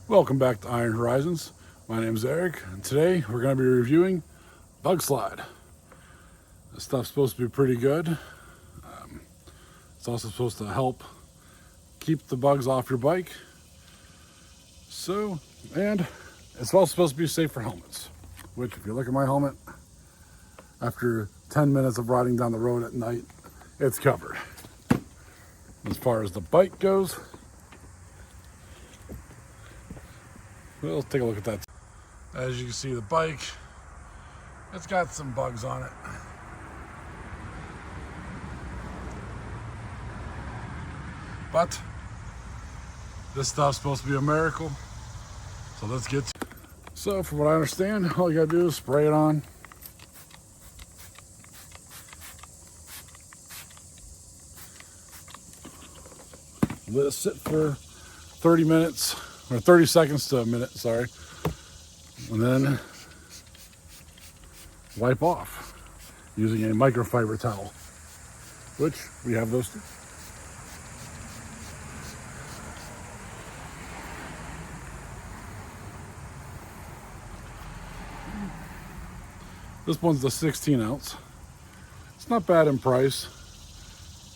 Welcome back to Iron Horizons. My name is Eric, and today we're going to be reviewing Bugslide. This stuff's supposed to be pretty good. It's also supposed to help keep the bugs off your bike. And it's also supposed to be safe for helmets, which if you look at my helmet, after 10 minutes of riding down the road at night, it's covered. As far as the bike goes, we'll take a look at that. As you can see, the bike, it's got some bugs on it. But this stuff's supposed to be a miracle. So let's get to it. So from what I understand, all you gotta do is spray it on. Let it sit for 30 minutes, or 30 seconds to a minute, sorry. And then wipe off using a microfiber towel, which we have those too. This one's the 16 ounce. It's not bad in price.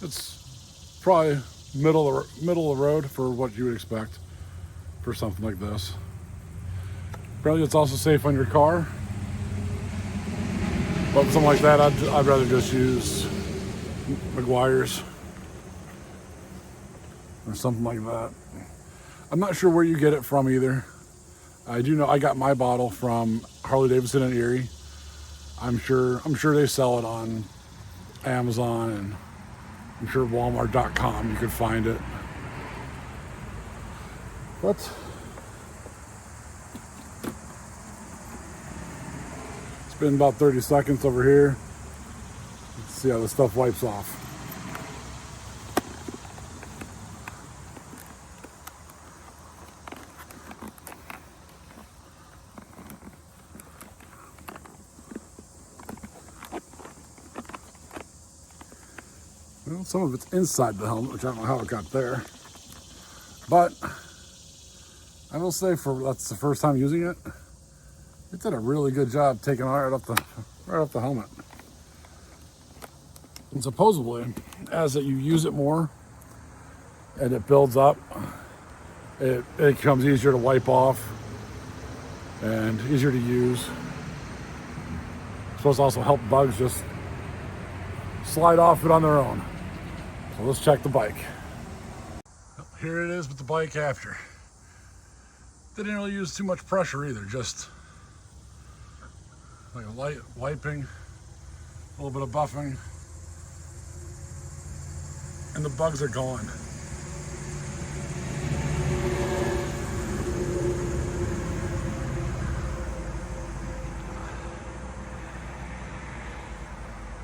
It's probably middle of the road for what you would expect for something like this. Apparently it's also safe on your car, but something like that I'd rather just use McGuire's or something like that. I'm not sure where you get it from either. I do know I got my bottle from Harley Davidson in Erie. I'm sure they sell it on Amazon, and I'm sure Walmart.com you could find it. But it's been about 30 seconds over here. Let's see how this stuff wipes off. Well, some of it's inside the helmet, which I don't know how it got there. But I will say, that's the first time using it, it did a really good job taking right off the helmet. And supposedly, as you use it more and it builds up, it becomes easier to wipe off and easier to use. It's supposed to also help bugs just slide off it on their own. So let's check the bike. Here it is with the bike after. Didn't really use too much pressure either, just like a light wiping, a little bit of buffing, and the bugs are gone.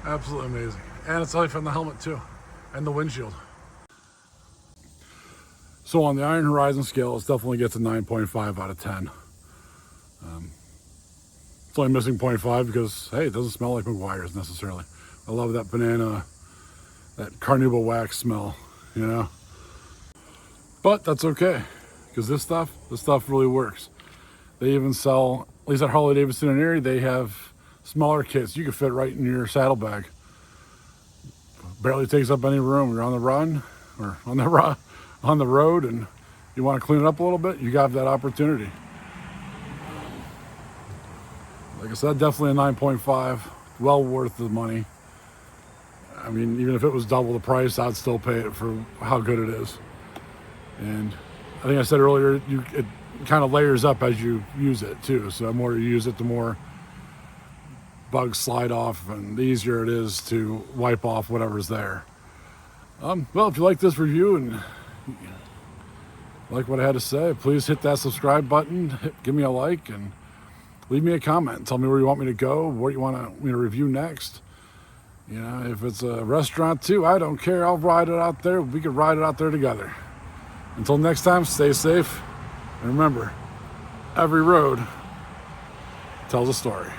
Absolutely amazing. And it's safe on the helmet too, and the windshield. So on the Iron Horizon scale, it definitely gets a 9.5 out of 10. It's only missing 0.5 because, hey, it doesn't smell like McGuire's necessarily. I love that banana, that carnauba wax smell, you know? But that's okay, because this stuff really works. They even sell, at least at Harley Davidson in Erie, they have smaller kits you can fit right in your saddlebag. Barely takes up any room. You're on the run or on the road and you want to clean it up a little bit, you got that opportunity. Like I said, definitely a 9.5, well worth the money. I mean, even if it was double the price, I'd still pay it for how good it is. And I think I said earlier, it kind of layers up as you use it too. So the more you use it, the more bugs slide off and the easier it is to wipe off whatever's there. Well, if you like this review and like what I had to say, please hit that subscribe button, give me a like, and leave me a comment. Tell me where you want me to go, what you want me to review next. You know, if it's a restaurant too, I don't care. I'll ride it out there. We can ride it out there together. Until next time, stay safe. And remember, every road tells a story.